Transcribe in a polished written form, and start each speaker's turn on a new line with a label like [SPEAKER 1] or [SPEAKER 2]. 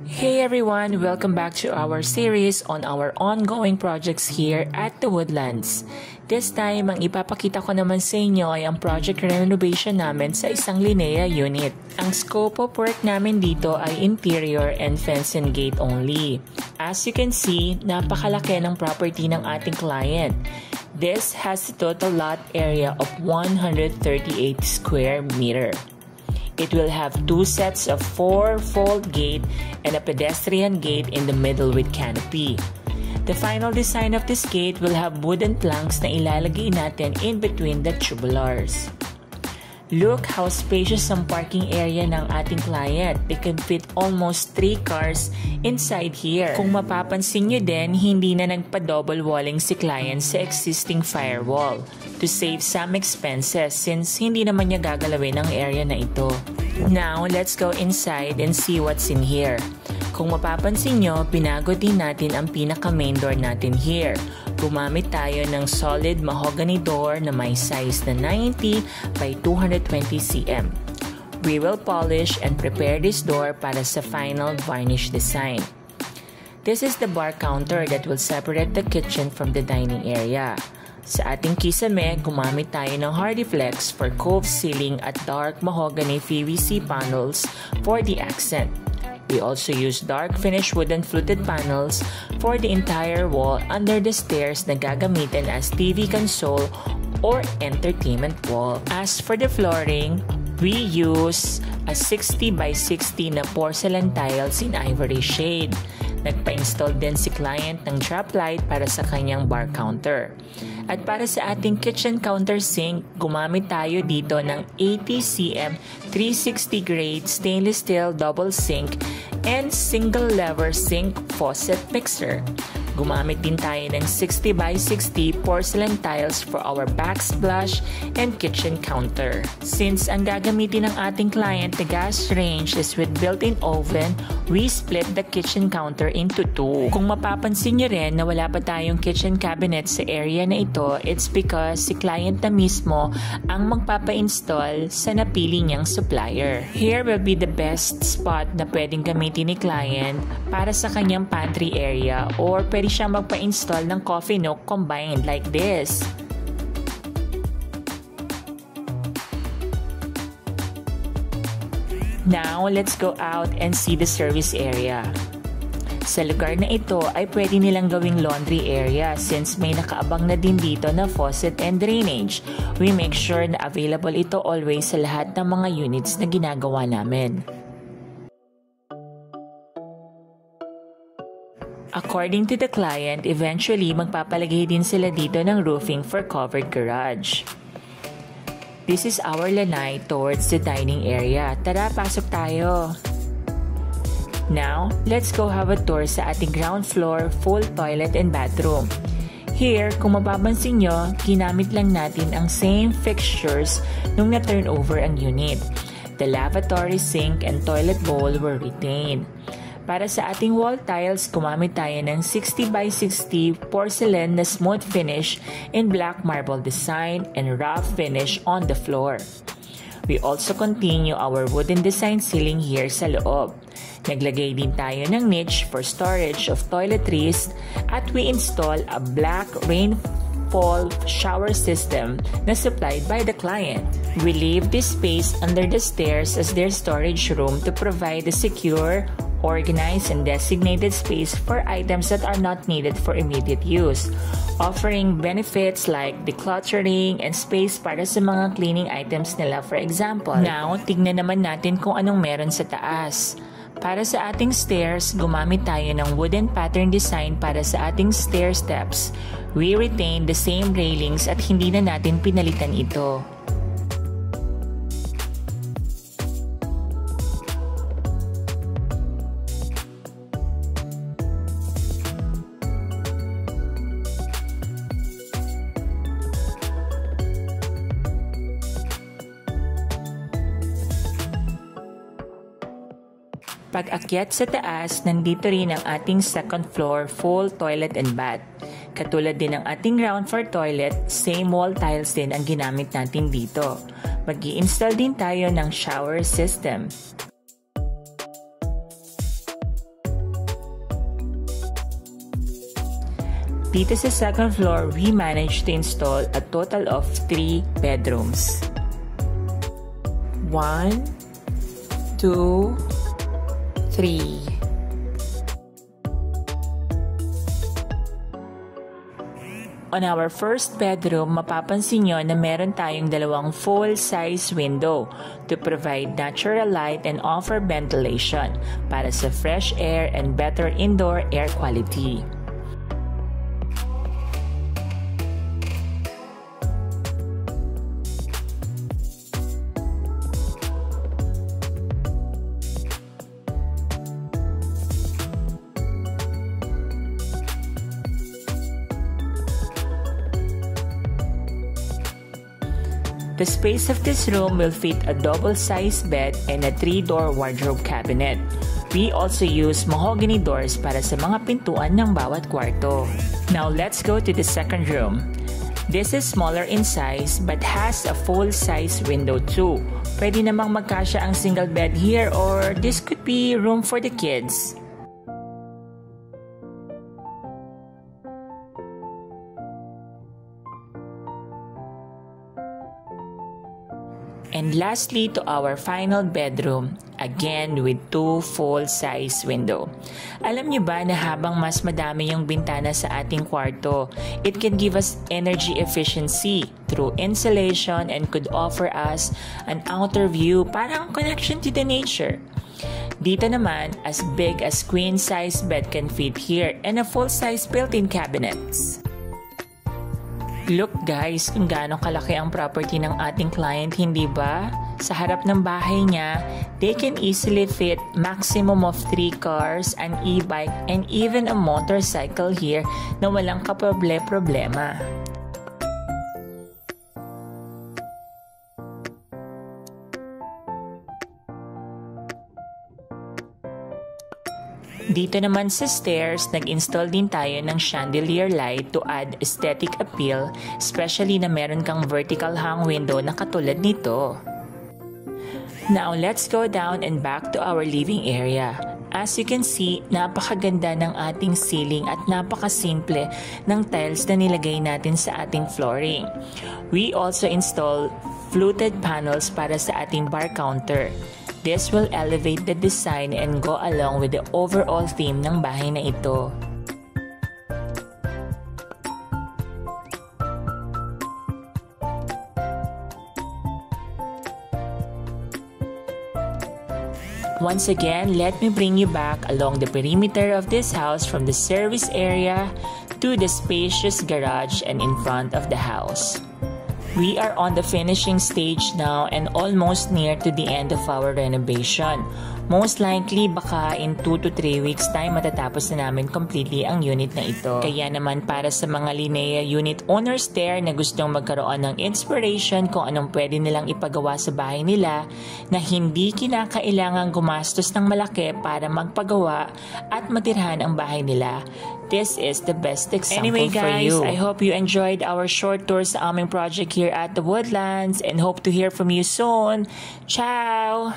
[SPEAKER 1] Hey everyone! Welcome back to our series on our ongoing projects here at The Woodlands. This time, ang ipapakita ko naman sa inyo ay ang project renovation namin sa isang Linea unit. Ang scope of work namin dito ay interior and fence and gate only. As you can see, napakalaki ng property ng ating client. This has a total lot area of 138 square meter. It will have two sets of 4-fold gate and a pedestrian gate in the middle with canopy. The final design of this gate will have wooden planks na ilalagay natin in between the tubulars. Look how spacious ang parking area ng ating client. They can fit almost 3 cars inside here. Kung mapapansin nyo din, hindi na nagpa-double walling si client sa existing firewall to save some expenses since hindi naman niya gagalawin ang area na ito. Now, let's go inside and see what's in here. Kung mapapansin nyo, binago din natin ang pinaka-main door natin here. Gumamit tayo ng solid mahogany door na may size na 90 by 220 cm. We will polish and prepare this door para sa final varnish design. This is the bar counter that will separate the kitchen from the dining area. Sa ating kisame, gumamit tayo ng Hardiflex for cove ceiling at dark mahogany PVC panels for the accent. We also use dark finish wooden fluted panels for the entire wall under the stairs na gagamitin as TV console or entertainment wall. As for the flooring, we use a 60 by 60 na porcelain tiles in ivory shade. Nagpa-install din si client ng drop light para sa kanyang bar counter. At para sa ating kitchen counter sink, gumamit tayo dito ng 80 cm 360 grade stainless steel double sink and single lever sink faucet mixer. Gumamit din tayo ng 60 by 60 porcelain tiles for our backsplash and kitchen counter. Since ang gagamitin ng ating client, the gas range is with built-in oven, we split the kitchen counter into 2. Kung mapapansin nyo rin na wala pa tayong kitchen cabinet sa area na ito, it's because si client na mismo ang magpapa-install sa napili niyang supplier. Here will be the best spot na pwedeng gamitin ni client para sa kanyang pantry area or pwede siyang magpa-install ng coffee nook combined like this. Now, let's go out and see the service area. Sa lugar na ito ay pwede nilang gawing laundry area since may nakaabang na din dito na faucet and drainage. We make sure na available ito always sa lahat ng mga units na ginagawa namin. According to the client, eventually magpapalagay din sila dito ng roofing for covered garage. This is our lanai towards the dining area. Tara, pasok tayo! Now, let's go have a tour sa ating ground floor full toilet and bathroom. Here, kung mapapansin nyo, ginamit lang natin ang same fixtures nung na-turn over ang unit. The lavatory sink and toilet bowl were retained. Para sa ating wall tiles, gumamit tayo ng 60 by 60 porcelain na smooth finish in black marble design and rough finish on the floor. We also continue our wooden design ceiling here sa loob. Naglagay din tayo ng niche for storage of toiletries at we install a black rainfall shower system na supplied by the client. We leave this space under the stairs as their storage room to provide a secure, organized and designated space for items that are not needed for immediate use, offering benefits like decluttering and space para sa mga cleaning items nila, for example. Now, tignan naman natin kung anong meron sa taas. Para sa ating stairs, gumamit tayo ng wooden pattern design para sa ating stair steps. We retain the same railings at hindi na natin pinalitan ito. Pag-akyat sa taas, nandito rin ang ating second floor full toilet and bath. Katulad din ng ating ground floor toilet, same wall tiles din ang ginamit natin dito. Mag-i-install din tayo ng shower system. Dito sa second floor, we managed to install a total of 3 bedrooms. 1, 2, 3. On our first bedroom, mapapansin nyo na meron tayong dalawang full-size window to provide natural light and offer ventilation para sa fresh air and better indoor air quality. The space of this room will fit a double-sized bed and a 3-door wardrobe cabinet. We also use mahogany doors para sa mga pintuan ng bawat kwarto. Now let's go to the second room. This is smaller in size but has a full-size window too. Pwede namang magkasya ang single bed here or this could be room for the kids. And lastly, to our final bedroom, again with 2 full-size window. Alam niyo ba na habang mas madami yung bintana sa ating kwarto, it can give us energy efficiency through insulation and could offer us an outer view, parang connection to the nature. Dito naman, as big as queen-size bed can fit here and a full-size built-in cabinets. Look guys, kung gaano kalaki ang property ng ating client, hindi ba? Sa harap ng bahay niya, they can easily fit maximum of 3 cars, an e-bike, and even a motorcycle here na walang kaproble-problema. Dito naman sa stairs, nag-install din tayo ng chandelier light to add aesthetic appeal, especially na meron kang vertical hang window na katulad nito. Now, let's go down and back to our living area. As you can see, napakaganda ng ating ceiling at napakasimple ng tiles na nilagay natin sa ating flooring. We also install fluted panels para sa ating bar counter. This will elevate the design and go along with the overall theme ng bahay na ito. Once again, let me bring you back along the perimeter of this house from the service area to the spacious garage and in front of the house. We are on the finishing stage now and almost near to the end of our renovation. Most likely, baka in 2 to 3 weeks time matatapos na namin completely ang unit na ito. Kaya naman para sa mga Linea unit owners there na gustong magkaroon ng inspiration kung anong pwede nilang ipagawa sa bahay nila na hindi kinakailangang gumastos ng malaki para magpagawa at matirhan ang bahay nila, this is the best example for you. Anyway guys, I hope you enjoyed our short tour sa aming project here at The Woodlands and hope to hear from you soon. Ciao!